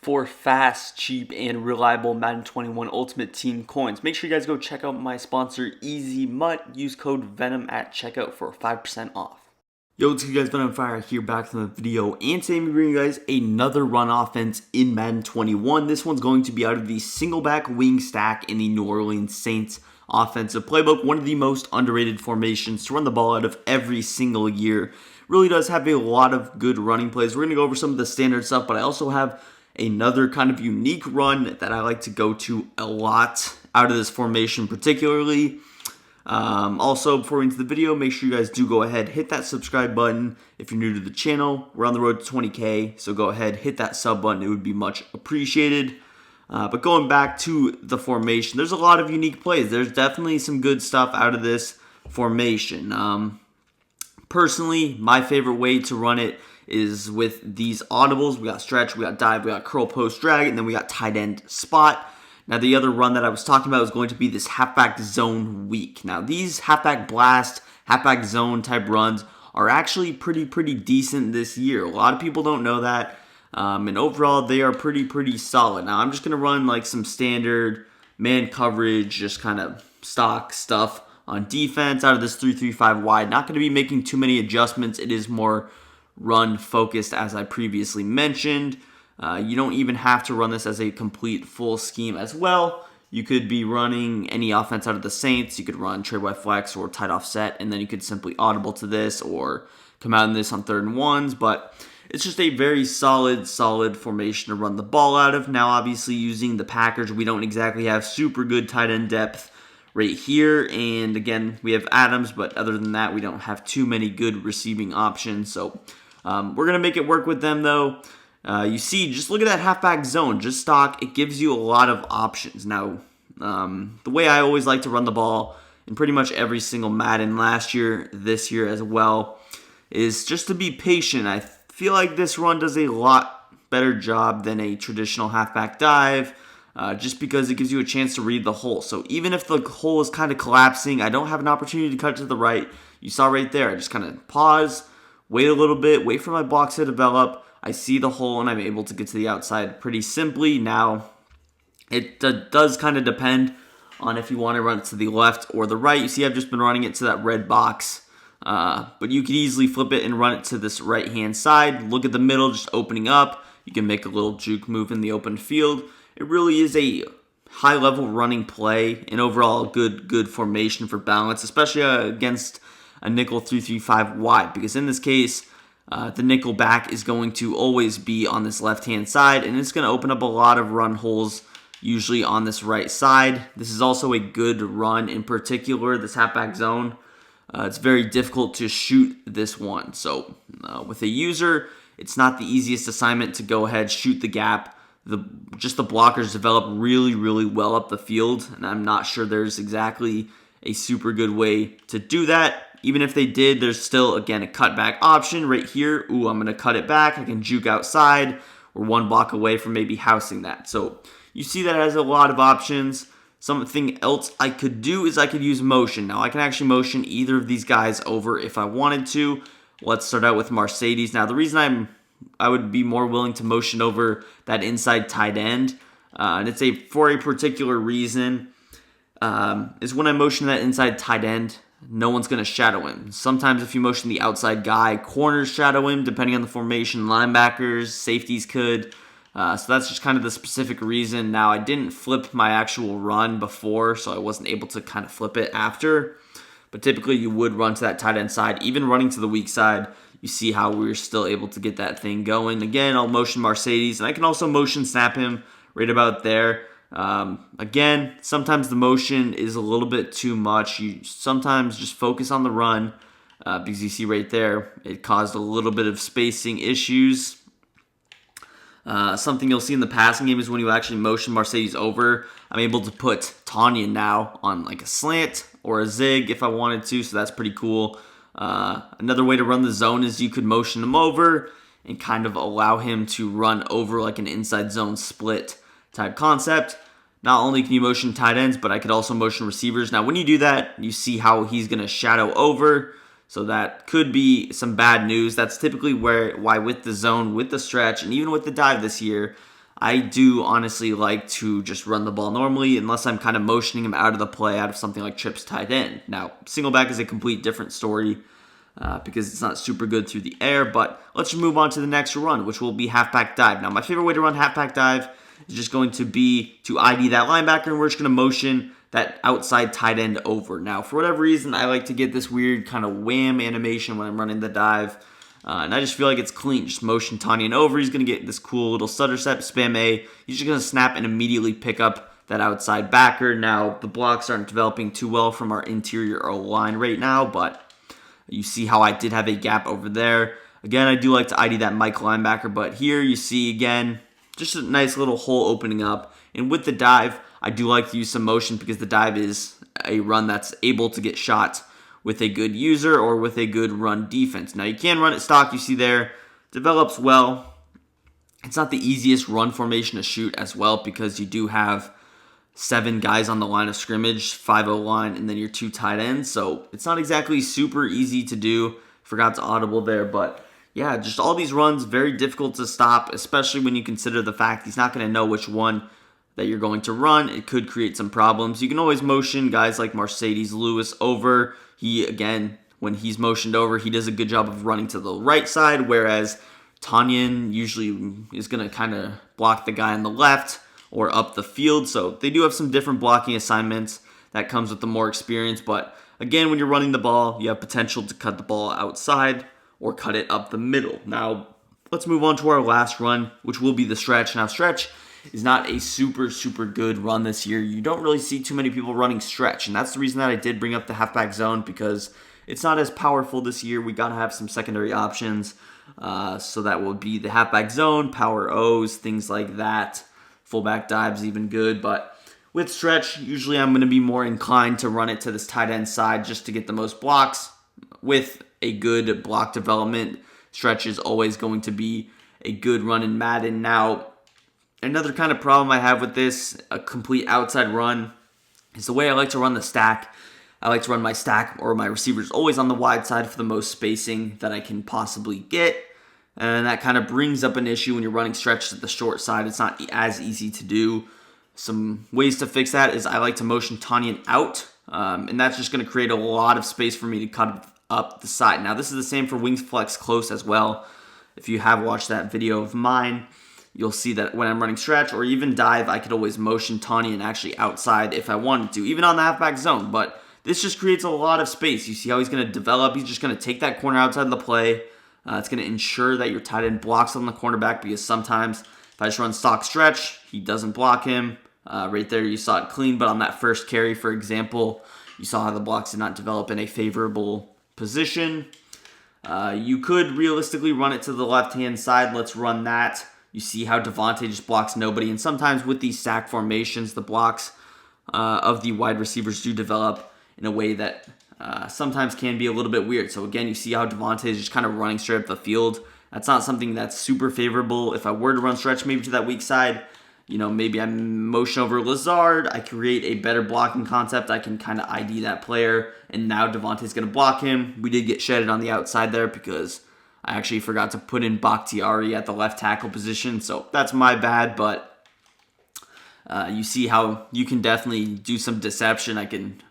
for fast, cheap, and reliable Madden 21 Ultimate Team coins. Make sure you guys go check out my sponsor, Easy Mutt. Use code VENOM at checkout for 5% off. Yo, what's good guys, Venom Fire here back from the video, and today I'm bringing you guys another run offense in Madden 21. This one's going to be out of the single back wing stack in the New Orleans Saints offensive playbook. One of the most underrated formations to run the ball out of every single year. Really does have a lot of good running plays. We're going to go over some of the standard stuff, but I also have another kind of unique run that I like to go to a lot out of this formation particularly. Also, before we get into the video, make sure you guys do go ahead, hit that subscribe button if you're new to the channel. We're on the road to 20K, so go ahead, hit that sub button. It would be much appreciated. But going back to the formation, there's a lot of unique plays. There's definitely some good stuff out of this formation. Personally, my favorite way to run it is with these audibles. We got stretch, we got dive, we got curl, post, drag, and then we got tight end spot. Now, the other run that I was talking about was going to be this halfback zone week. Now, these halfback blast, halfback zone type runs are actually pretty decent this year. A lot of people don't know that, and overall, they are pretty solid. Now, I'm just going to run like some standard man coverage, just kind of stock stuff on defense out of this 3-3-5 wide. Not going to be making too many adjustments. It is more run focused, as I previously mentioned. You don't even have to run this as a complete full scheme as well. You could be running any offense out of the Saints. You could run trade by flex or tight offset, and then you could simply audible to this or come out in this on 3rd and 1s. But it's just a very solid formation to run the ball out of. Now, obviously, using the Packers, we don't exactly have super good tight end depth right here. And again, we have Adams, but other than that, we don't have too many good receiving options. So we're going to make it work with them, though. You see, just look at that halfback zone, just stock. It gives you a lot of options. Now, the way I always like to run the ball in pretty much every single Madden last year, this year as well, is just to be patient. I feel like this run does a lot better job than a traditional halfback dive, just because it gives you a chance to read the hole. So even if the hole is kind of collapsing, I don't have an opportunity to cut to the right. You saw right there, I just kind of pause, wait a little bit, wait for my blocks to develop. I see the hole and I'm able to get to the outside pretty simply. Now, it does kind of depend on if you want to run it to the left or the right. You see I've just been running it to that red box. But you could easily flip it and run it to this right-hand side. Look at the middle, just opening up. You can make a little juke move in the open field. It really is a high-level running play and overall good formation for balance, especially against a nickel 3-3-5 wide. Because in this case, the nickel back is going to always be on this left-hand side, and it's going to open up a lot of run holes, usually on this right side. This is also a good run in particular, this halfback zone. It's very difficult to shoot this one. So with a user, it's not the easiest assignment to go ahead, shoot the gap. Just the blockers develop really well up the field, and I'm not sure there's exactly a super good way to do that. Even if they did, there's still, again, a cutback option right here. Ooh, I'm going to cut it back. I can juke outside. We're one block away from maybe housing that. So you see that it has a lot of options. Something else I could do is I could use motion. Now, I can actually motion either of these guys over if I wanted to. Let's start out with Mercedes. Now, the reason I would be more willing to motion over that inside tight end, and it's for a particular reason, is when I motion that inside tight end, no one's going to shadow him. Sometimes if you motion the outside guy, corners shadow him, depending on the formation. Linebackers, safeties could. So that's just kind of the specific reason. Now, I didn't flip my actual run before, so I wasn't able to kind of flip it after. But typically, you would run to that tight end side. Even running to the weak side, you see how we're still able to get that thing going. Again, I'll motion Mercedes, and I can also motion snap him right about there. Again, sometimes the motion is a little bit too much. You sometimes just focus on the run, because you see right there, it caused a little bit of spacing issues. Something you'll see in the passing game is when you actually motion Mercedes over, I'm able to put Tanya now on like a slant or a zig if I wanted to, so that's pretty cool. Another way to run the zone is you could motion him over and kind of allow him to run over like an inside zone split type concept. Not only can you motion tight ends, but I could also motion receivers. Now, when you do that, you see how he's going to shadow over. So that could be some bad news. That's typically why with the zone, with the stretch, and even with the dive this year, I do honestly like to just run the ball normally unless I'm kind of motioning him out of the play out of something like trips tight end. Now, single back is a complete different story because it's not super good through the air, but let's just move on to the next run, which will be halfback dive. Now, my favorite way to run halfback dive is just going to be to ID that linebacker, and we're just going to motion that outside tight end over. Now, for whatever reason, I like to get this weird kind of wham animation when I'm running the dive. And I just feel like it's clean. Just motion Tanyan over. He's going to get this cool little stutter step, spam A. He's just going to snap and immediately pick up that outside backer. Now, the blocks aren't developing too well from our interior O-line right now, but you see how I did have a gap over there. Again, I do like to ID that Mike linebacker, but here you see, again, just a nice little hole opening up. And with the dive, I do like to use some motion because the dive is a run that's able to get shots with a good user or with a good run defense. Now, you can run it stock. You see there, develops well. It's not the easiest run formation to shoot as well because you do have 7 guys on the line of scrimmage, 5 O-line, and then your 2 tight ends. So it's not exactly super easy to do. Forgot to audible there, but yeah, just all these runs, very difficult to stop, especially when you consider the fact he's not going to know which one that you're going to run. It could create some problems. You can always motion guys like Mercedes Lewis over. He, again, when he's motioned over, he does a good job of running to the right side, whereas Tanyan usually is going to kind of block the guy on the left or up the field. So they do have some different blocking assignments that comes with the more experience. But again, when you're running the ball, you have potential to cut the ball outside or cut it up the middle. Now, let's move on to our last run, which will be the stretch. Now, stretch is not a super good run this year. You don't really see too many people running stretch, and that's the reason that I did bring up the halfback zone because it's not as powerful this year. We got to have some secondary options, so that will be the halfback zone, power O's, things like that. Fullback dive's even good, but with stretch, usually I'm going to be more inclined to run it to this tight end side just to get the most blocks. With a good block development, stretch is always going to be a good run in Madden. Now, another kind of problem I have with this, a complete outside run, is the way I like to run the stack. I like to run my stack or my receivers always on the wide side for the most spacing that I can possibly get. And that kind of brings up an issue when you're running stretch to the short side. It's not as easy to do. Some ways to fix that is I like to motion Tanyan out. And that's just going to create a lot of space for me to cut up the side. Now, this is the same for wings flex close as well. If you have watched that video of mine, you'll see that when I'm running stretch or even dive, I could always motion Tanyan actually outside if I wanted to, even on the halfback zone. But this just creates a lot of space. You see how he's going to develop. He's just going to take that corner outside of the play. It's going to ensure that your tight end blocks on the cornerback because sometimes if I just run stock stretch, he doesn't block him. Right there, you saw it clean, but on that first carry, for example, you saw how the blocks did not develop in a favorable position. You could realistically run it to the left-hand side. Let's run that. You see how Devontae just blocks nobody, and sometimes with these stack formations, the blocks of the wide receivers do develop in a way that sometimes can be a little bit weird. So again, you see how Devontae is just kind of running straight up the field. That's not something that's super favorable. If I were to run stretch maybe to that weak side, maybe I motion over Lazard. I create a better blocking concept. I can kind of ID that player, and now Devontae's going to block him. We did get shedded on the outside there because I actually forgot to put in Bakhtiari at the left tackle position, so that's my bad, but you see how you can definitely do some deception. I can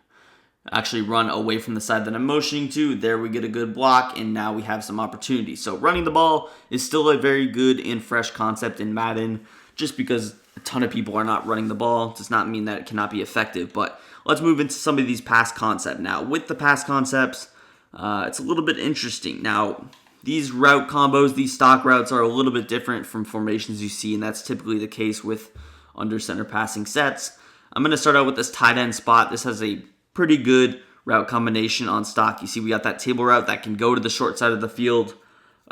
actually run away from the side that I'm motioning to. There we get a good block, and now we have some opportunity. So running the ball is still a very good and fresh concept in Madden. Just because a ton of people are not running the ball does not mean that it cannot be effective. But let's move into some of these pass concepts. Now, with the pass concepts, it's a little bit interesting. Now, these route combos, these stock routes are a little bit different from formations you see, and that's typically the case with under center passing sets. I'm going to start out with this tight end spot. This has a pretty good route combination on stock. You see we got that table route that can go to the short side of the field.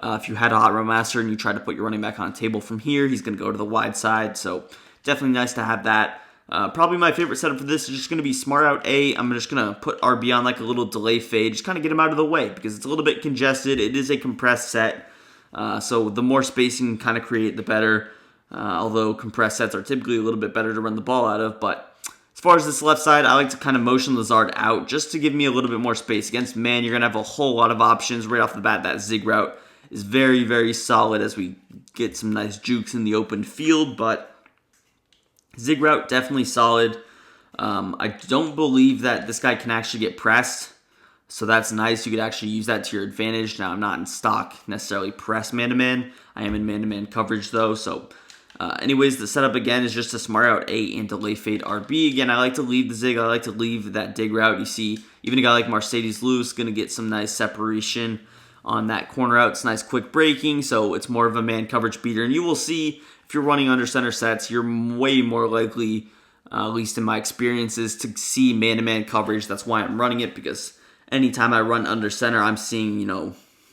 If you had a hot route master and you try to put your running back on a table from here, he's going to go to the wide side. So definitely nice to have that. Probably my favorite setup for this is just going to be smart out A. I'm just going to put RB on like a little delay fade, just kind of get him out of the way because it's a little bit congested. It is a compressed set, so the more spacing you can kind of create, the better. Although compressed sets are typically a little bit better to run the ball out of. But as far as this left side, I like to kind of motion Lazard out just to give me a little bit more space. Against man, you're going to have a whole lot of options right off the bat. That zig route is very solid as we get some nice jukes in the open field, but zig route definitely solid. I don't believe that this guy can actually get pressed, so that's nice. You could actually use that to your advantage. Now, I'm not in stock necessarily press man-to-man. I am in man-to-man coverage, though. So, anyways, the setup, again, is just a smart out A and delay fade RB. Again, I like to leave the zig. I like to leave that dig route. You see, even a guy like Mercedes Lewis going to get some nice separation on that corner out. It's nice quick breaking, so it's more of a man coverage beater. And you will see, if you're running under center sets, you're way more likely, at least in my experiences, to see man-to-man coverage. That's why I'm running it, because anytime I run under center, I'm seeing,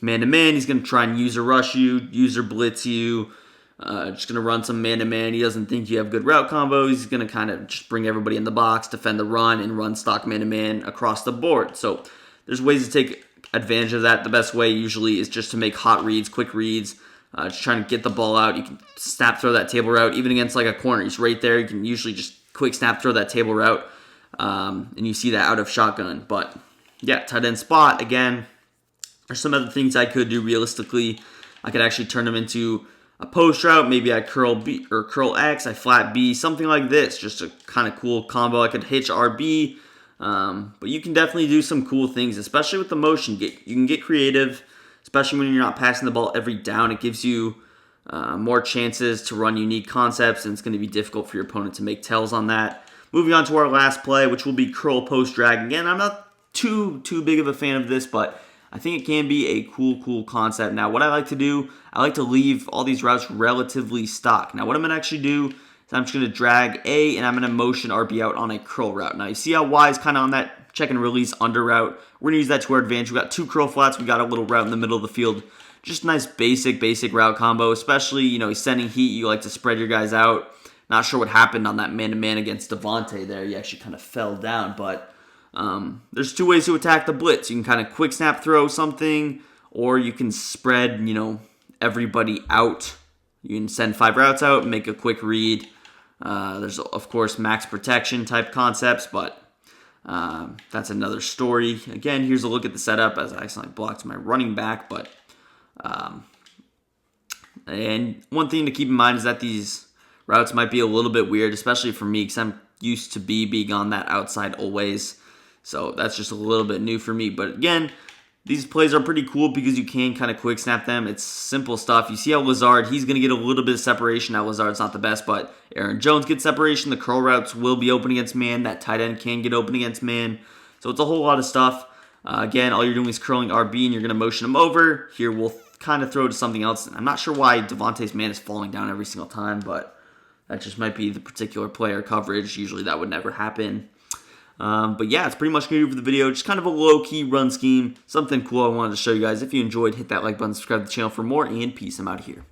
man-to-man. He's going to try and user rush you, user blitz you, just going to run some man-to-man. He doesn't think you have good route combos. He's going to kind of just bring everybody in the box, defend the run, and run stock man-to-man across the board. So there's ways to take advantage of that. The best way usually is just to make hot reads, quick reads, just trying to get the ball out. You can snap throw that table route, even against like a corner. He's right there. You can usually just quick snap throw that table route, and you see that out of shotgun. But yeah, tight end spot, again, there's some other things I could do realistically. I could actually turn them into a post route. Maybe I curl B or curl X, I flat B, something like this. Just a kind of cool combo. I could hitch RB, but you can definitely do some cool things, especially with the motion. You can get creative, especially when you're not passing the ball every down. It gives you more chances to run unique concepts, and it's going to be difficult for your opponent to make tells on that. Moving on to our last play, which will be curl post drag. Again, I'm not too big of a fan of this, but I think it can be a cool concept. Now, what I like to do, I like to leave all these routes relatively stock. Now, what I'm going to actually do is I'm just going to drag A, and I'm going to motion RB out on a curl route. Now, you see how Y is kind of on that check and release under route. We're going to use that to our advantage. We got 2 curl flats. We got a little route in the middle of the field. Just nice basic route combo, especially, he's sending heat. You like to spread your guys out. Not sure what happened on that man-to-man against Devontae there. He actually kind of fell down, but there's 2 ways to attack the blitz. You can kind of quick snap throw something, or you can spread, everybody out. You can send 5 routes out and make a quick read. There's, of course, max protection type concepts, but that's another story. Again, here's a look at the setup as I accidentally blocked my running back, but and one thing to keep in mind is that these routes might be a little bit weird, especially for me, because I'm used to being on that outside always. So that's just a little bit new for me. But again, these plays are pretty cool because you can kind of quick snap them. It's simple stuff. You see how Lazard, he's going to get a little bit of separation. Now Lazard's not the best, but Aaron Jones gets separation. The curl routes will be open against man. That tight end can get open against man. So it's a whole lot of stuff. Again, all you're doing is curling RB, and you're going to motion him over. Here we'll kind of throw to something else. I'm not sure why Devontae's man is falling down every single time, but that just might be the particular player coverage. Usually that would never happen. But yeah, it's pretty much going to do for the video. Just kind of a low-key run scheme. Something cool I wanted to show you guys. If you enjoyed, hit that like button, subscribe to the channel for more, and peace. I'm out of here.